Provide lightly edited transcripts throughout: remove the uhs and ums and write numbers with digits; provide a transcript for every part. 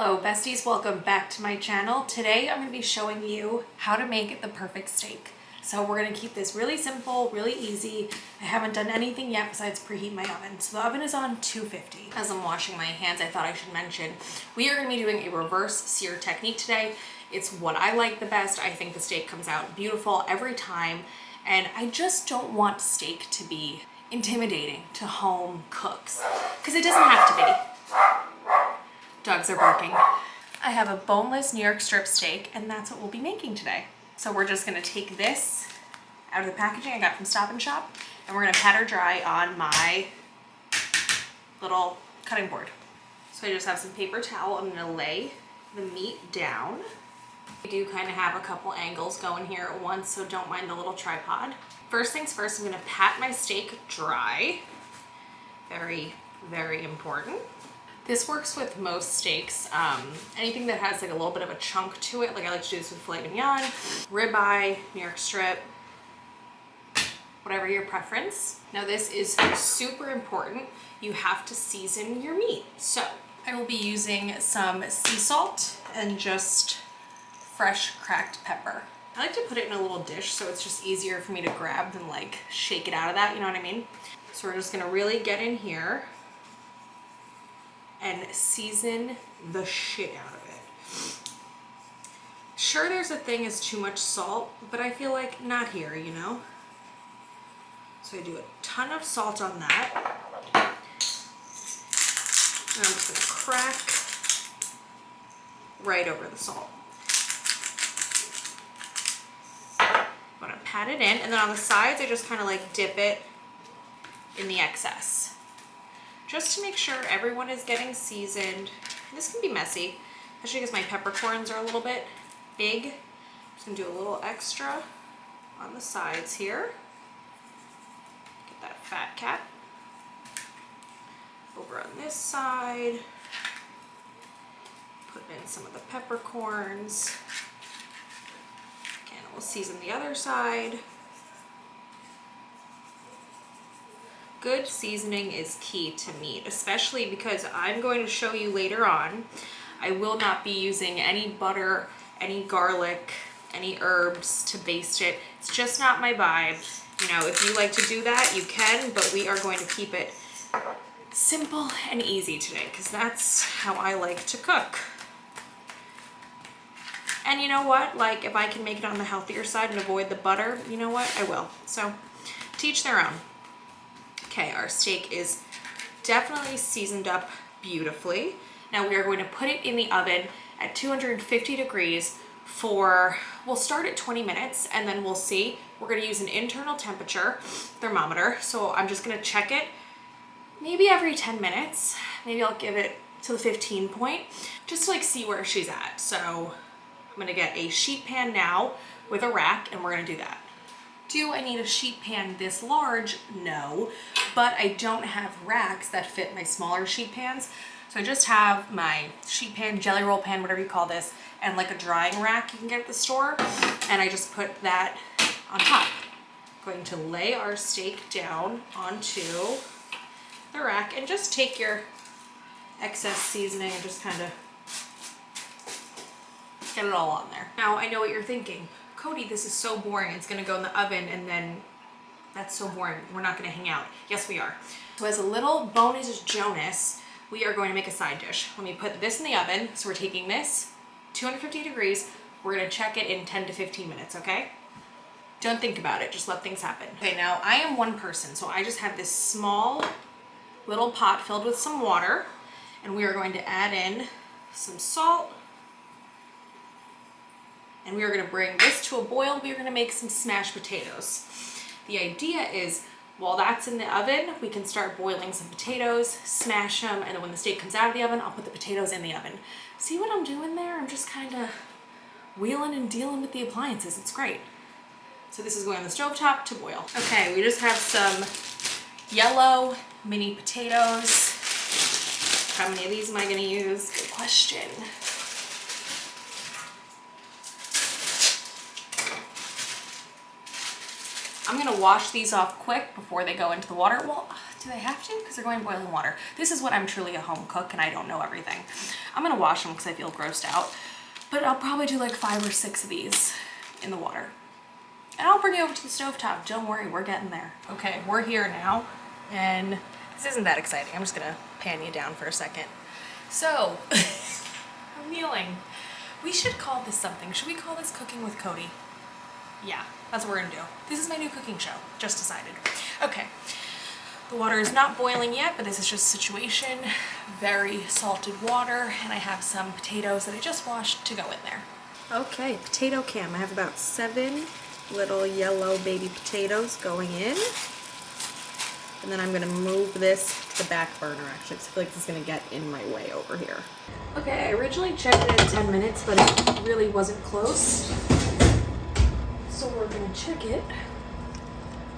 Hello besties, welcome back to my channel. Today I'm going to be showing you how to make the perfect steak. So we're going to keep this really simple, really easy. I haven't done anything yet besides preheat my oven. So the oven is on 250. As I'm washing my hands, I thought I should mention, we are going to be doing a reverse sear technique today. It's what I like the best. I think the steak comes out beautiful every time. And I just don't want steak to be intimidating to home cooks, because it doesn't have to be. Dogs are barking. I have a boneless New York strip steak, and that's what we'll be making today. So we're just gonna take this out of the packaging I got from Stop and Shop, and we're gonna pat her dry on my little cutting board. So I just have some paper towel. I'm gonna lay the meat down. I do kind of have a couple angles going here at once, so don't mind the little tripod. First things first, I'm gonna pat my steak dry. Very, very important. This works with most steaks. Anything that has like a little bit of a chunk to it, like I like to do this with filet mignon, ribeye, New York strip, whatever your preference. Now this is super important. You have to season your meat. So I will be using some sea salt and just fresh cracked pepper. I like to put it in a little dish so it's just easier for me to grab than like shake it out of that, you know what I mean? So we're just gonna really get in here and season the shit out of it. Sure, there's a thing as too much salt, but I feel like not here, you know? So I do a ton of salt on that. And I'm just gonna crack right over the salt. I'm gonna pat it in, and then on the sides, I just kind of like dip it in the excess, just to make sure everyone is getting seasoned. This can be messy, especially because my peppercorns are a little bit big. I'm just gonna do a little extra on the sides here. Get that fat cat. Over on this side, put in some of the peppercorns. Again, we'll season the other side. Good seasoning is key to meat, especially because I'm going to show you later on, I will not be using any butter, any garlic, any herbs to baste it. It's just not my vibe. You know, if you like to do that, you can, but we are going to keep it simple and easy today, because that's how I like to cook. And you know what? Like, if I can make it on the healthier side and avoid the butter, you know what? I will. So, to each their own. Okay, our steak is definitely seasoned up beautifully. Now we are going to put it in the oven at 250 degrees for, we'll start at 20 minutes and then we'll see. We're going to use an internal temperature thermometer. So I'm just going to check it maybe every 10 minutes. Maybe I'll give it to the 15 point just to like see where she's at. So I'm going to get a sheet pan now with a rack, and we're going to do that. Do I need a sheet pan this large? No, but I don't have racks that fit my smaller sheet pans. So I just have my sheet pan, jelly roll pan, whatever you call this, and like a drying rack you can get at the store. And I just put that on top. I'm going to lay our steak down onto the rack and just take your excess seasoning and just kind of get it all on there. Now I know what you're thinking. Cody, this is so boring. It's gonna go in the oven and then that's so boring. We're not gonna hang out. Yes, we are. So as a little bonus Jonas, we are going to make a side dish. Let me put this in the oven. So we're taking this, 250 degrees. We're gonna check it in 10 to 15 minutes, okay? Don't think about it, just let things happen. Okay, now I am one person, so I just have this small little pot filled with some water, and we are going to add in some salt. And we are going to bring this to a boil. We are going to make some smashed potatoes. The idea is, while that's in the oven, we can start boiling some potatoes, smash them, and then when the steak comes out of the oven, I'll put the potatoes in the oven. See what I'm doing there? I'm just kind of wheeling and dealing with the appliances. It's great. So this is going on the stovetop to boil. Okay, we just have some yellow mini potatoes. How many of these am I going to use? Good question. I'm gonna wash these off quick before they go into the water. Well, do they have to? Because they're going in boiling water. This is what I'm truly a home cook and I don't know everything. I'm gonna wash them because I feel grossed out. But I'll probably do like 5 or 6 of these in the water. And I'll bring you over to the stovetop. Don't worry, we're getting there. Okay, we're here now. And this isn't that exciting. I'm just gonna pan you down for a second. So, I'm kneeling. We should call this something. Should we call this Cooking with Cody? Yeah, that's what we're gonna do. This is my new cooking show, just decided. Okay, the water is not boiling yet, but this is just a situation. Very salted water, and I have some potatoes that I just washed to go in there. Okay, potato cam. I have about 7 little yellow baby potatoes going in. And then I'm gonna move this to the back burner actually, because I feel like this is gonna get in my way over here. Okay, I originally checked it at 10 minutes, but it really wasn't close. So we're gonna check it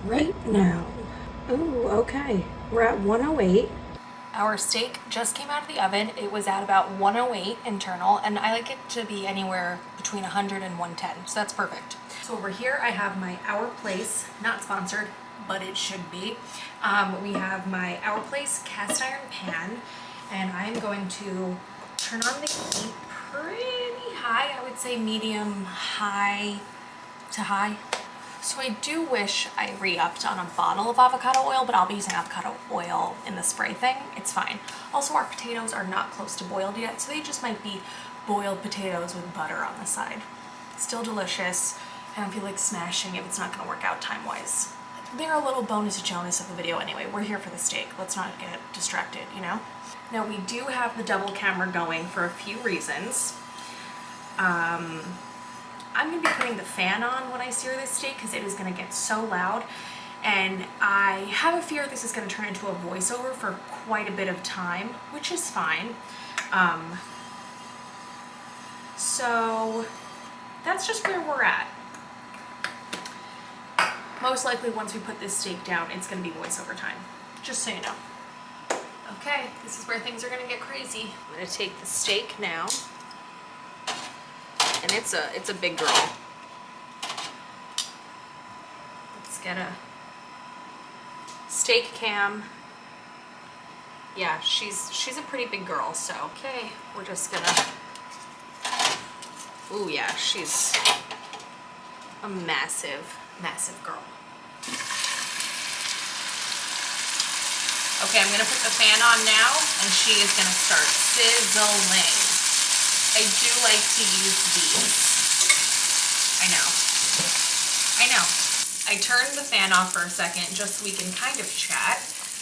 right now. Ooh, okay. We're at 108. Our steak just came out of the oven. It was at about 108 internal, and I like it to be anywhere between 100 and 110, so that's perfect. So over here I have my Our Place, not sponsored, but it should be. We have my Our Place cast iron pan, and I'm going to turn on the heat pretty high. I would say medium high to high. So I do wish I re-upped on a bottle of avocado oil, but I'll be using avocado oil in the spray thing. It's fine. Also, our potatoes are not close to boiled yet, so they just might be boiled potatoes with butter on the side. Still delicious. I don't feel like smashing if it's not gonna work out time-wise. They're a little bonus Jonas of the video anyway. We're here for the steak. Let's not get distracted, you know? Now we do have the double camera going for a few reasons. I'm gonna be putting the fan on when I sear this steak because it is gonna get so loud. And I have a fear this is gonna turn into a voiceover for quite a bit of time, which is fine. So that's just where we're at. Most likely once we put this steak down, it's gonna be voiceover time, just so you know. Okay, this is where things are gonna get crazy. I'm gonna take the steak now, and it's a big girl. Let's get a steak cam. Yeah, she's a pretty big girl, so. Okay, we're just gonna, ooh yeah, she's a massive, massive girl. Okay, I'm gonna put the fan on now, and she is gonna start sizzling. I do like to use these. I know. I turned the fan off for a second just so we can kind of chat.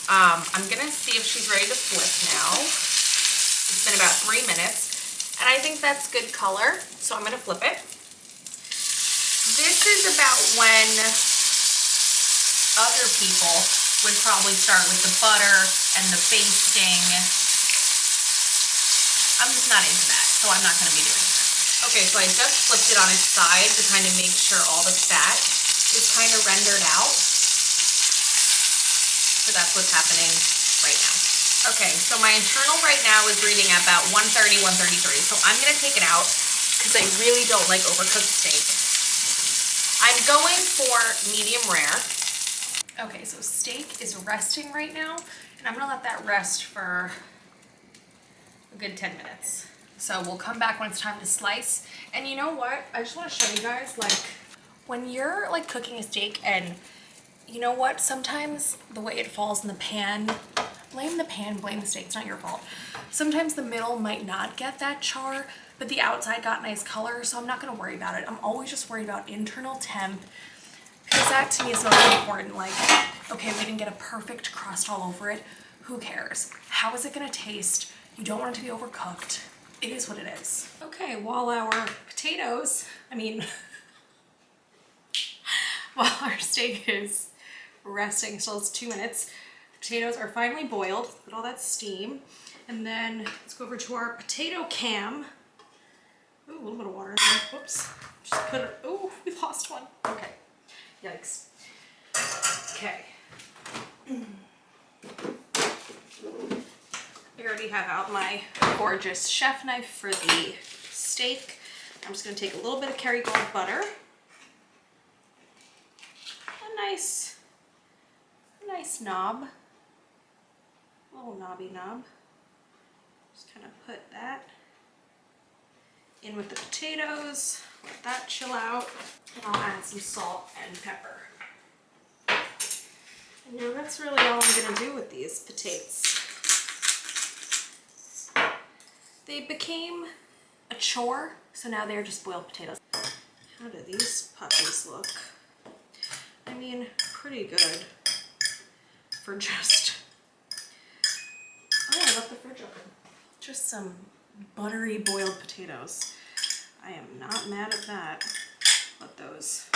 I'm gonna see if she's ready to flip now. It's been about 3 minutes, and I think that's good color, so I'm gonna flip it. This is about when other people would probably start with the butter and the basting. I'm just not into that, so I'm not gonna be doing that. Okay, so I just flipped it on its side to kind of make sure all the fat is kind of rendered out. So that's what's happening right now. Okay, so my internal right now is reading at about 130, 133. So I'm gonna take it out because I really don't like overcooked steak. I'm going for medium rare. Okay, so steak is resting right now, and I'm gonna let that rest for a good 10 minutes. So we'll come back when it's time to slice. And you know what? I just wanna show you guys, like, when you're like cooking a steak, and you know what? Sometimes the way it falls in the pan, blame the pan, blame the steak, it's not your fault. Sometimes the middle might not get that char, but the outside got nice color, so I'm not gonna worry about it. I'm always just worried about internal temp, because that to me is most important. Like, okay, we didn't get a perfect crust all over it. Who cares? How is it gonna taste? You don't want it to be overcooked. It is what it is. Okay, while our potatoes, while our steak is resting, still it's 2 minutes, the potatoes are finally boiled. Put all that steam. And then let's go over to our potato cam. Ooh, a little bit of water in there. Whoops. Just put it, ooh, we lost one. Okay. Yikes. Okay. I already have out my gorgeous chef knife for the steak. I'm just gonna take a little bit of Kerrygold butter. And nice knob, a little knobby knob. Just kind of put that in with the potatoes, let that chill out, and I'll add some salt and pepper. And you know, that's really all I'm gonna do with these potatoes. They became a chore, so now they're just boiled potatoes. How do these puppies look? I mean, pretty good for just, oh, I left the fridge open. Just some buttery boiled potatoes. I am not mad at that. Let those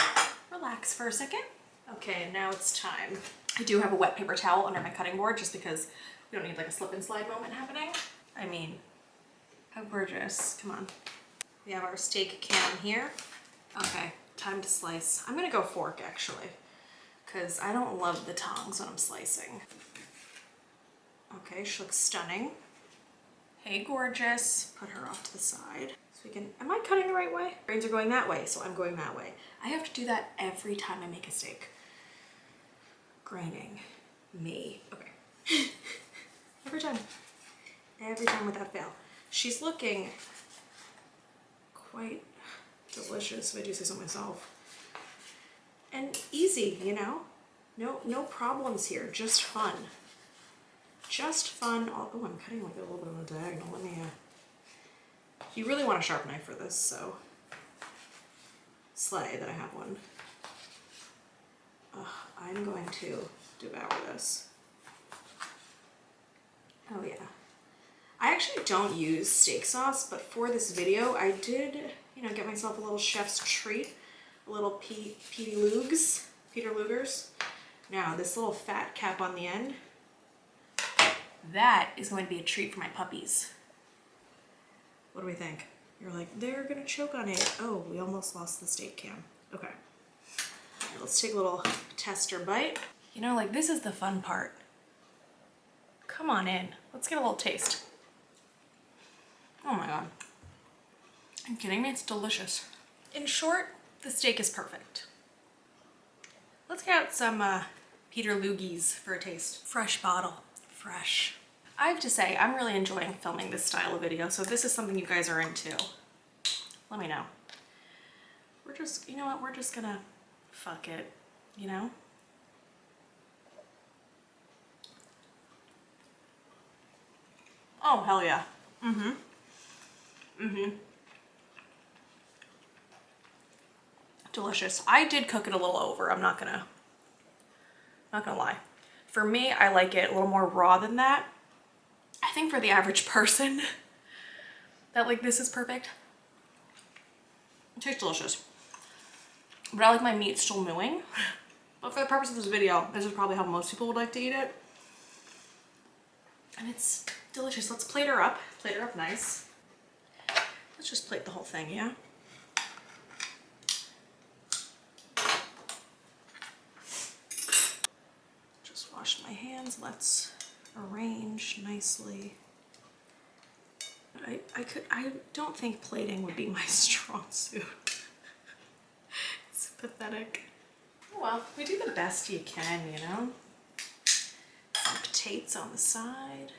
relax for a second. Okay, now it's time. I do have a wet paper towel under my cutting board just because we don't need like a slip and slide moment happening. I mean, how gorgeous. Come on. We have our steak can here. Okay, time to slice. I'm gonna go fork actually, because I don't love the tongs when I'm slicing. Okay, she looks stunning. Hey, gorgeous. Put her off to the side. So we can, am I cutting the right way? Brains are going that way, so I'm going that way. I have to do that every time I make a steak. Grinding me. Okay. Every time without fail. She's looking quite delicious, if I do say so myself. And easy, you know? No problems here, just fun. Just fun. Oh, I'm cutting like a little bit on a diagonal. Let me, you really want a sharp knife for this, so slay that I have one. I'm going to devour this. Oh yeah. I actually don't use steak sauce, but for this video, I did, you know, get myself a little chef's treat, a little Peter Lugers. Now, this little fat cap on the end, that is going to be a treat for my puppies. What do we think? You're like, they're gonna choke on it. Oh, we almost lost the steak cam. Okay. All right, let's take a little tester bite. You know, like, this is the fun part. Come on in. Let's get a little taste. Oh my God. Are you kidding me? It's delicious. In short, the steak is perfect. Let's get out some Peter Luggies for a taste. Fresh bottle, fresh. I have to say, I'm really enjoying filming this style of video, so if this is something you guys are into, let me know. We're just, you know what, we're just gonna fuck it, you know? Oh, hell yeah. Delicious. I did cook it a little over. I'm not gonna lie. For me, I like it a little more raw than that. I think for the average person, that like this is perfect. It tastes delicious. But I like my meat still mooing. But for the purpose of this video, this is probably how most people would like to eat it. And it's delicious. Let's plate her up. Plate her up nice. Let's just plate the whole thing, yeah? Just wash my hands. Let's arrange nicely. I don't think plating would be my strong suit. It's pathetic. Oh well, we do the best you can, you know? Some potatoes on the side.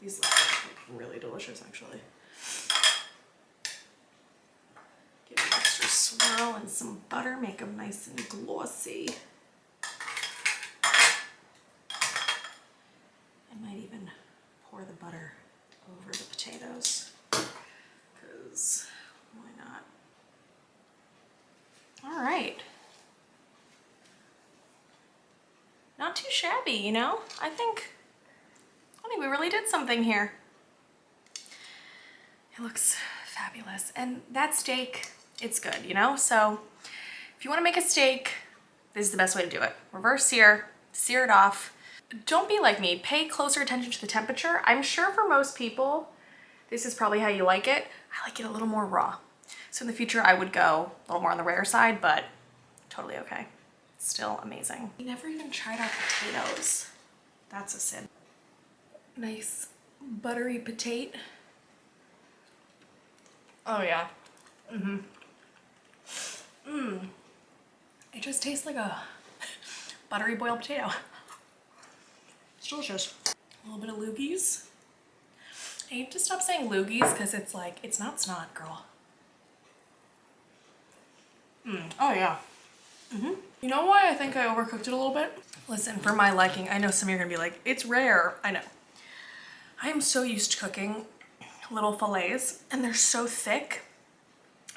These look really delicious, actually. Give it an extra swirl and some butter, make them nice and glossy. I might even pour the butter over the potatoes, because why not? All right. Not too shabby, you know? I think we really did something here. It looks fabulous. And that steak, it's good, you know? So if you want to make a steak, this is the best way to do it. Reverse sear it off. Don't be like me. Pay closer attention to the temperature. I'm sure for most people, this is probably how you like it. I like it a little more raw. So in the future, I would go a little more on the rare side, but totally okay. Still amazing. We never even tried our potatoes. That's a sin. Nice buttery potato. Oh yeah. It just tastes like a buttery boiled potato. It's delicious. A little bit of loogies. I need to stop saying loogies because it's like, it's not snot, girl. Oh yeah. You know why I think I overcooked it a little bit? Listen, for my liking, I know some of you are gonna be like, it's rare. I know. I am so used to cooking little fillets and they're so thick.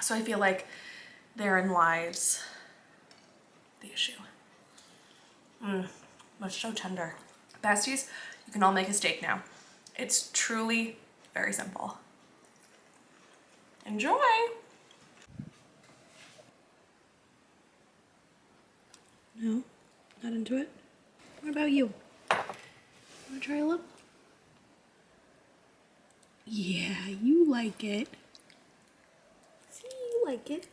So I feel like therein lies the issue. But so tender. Besties, you can all make a steak now. It's truly very simple. Enjoy! No, not into it. What about you? Wanna try a little? Yeah, you like it. See, you like it.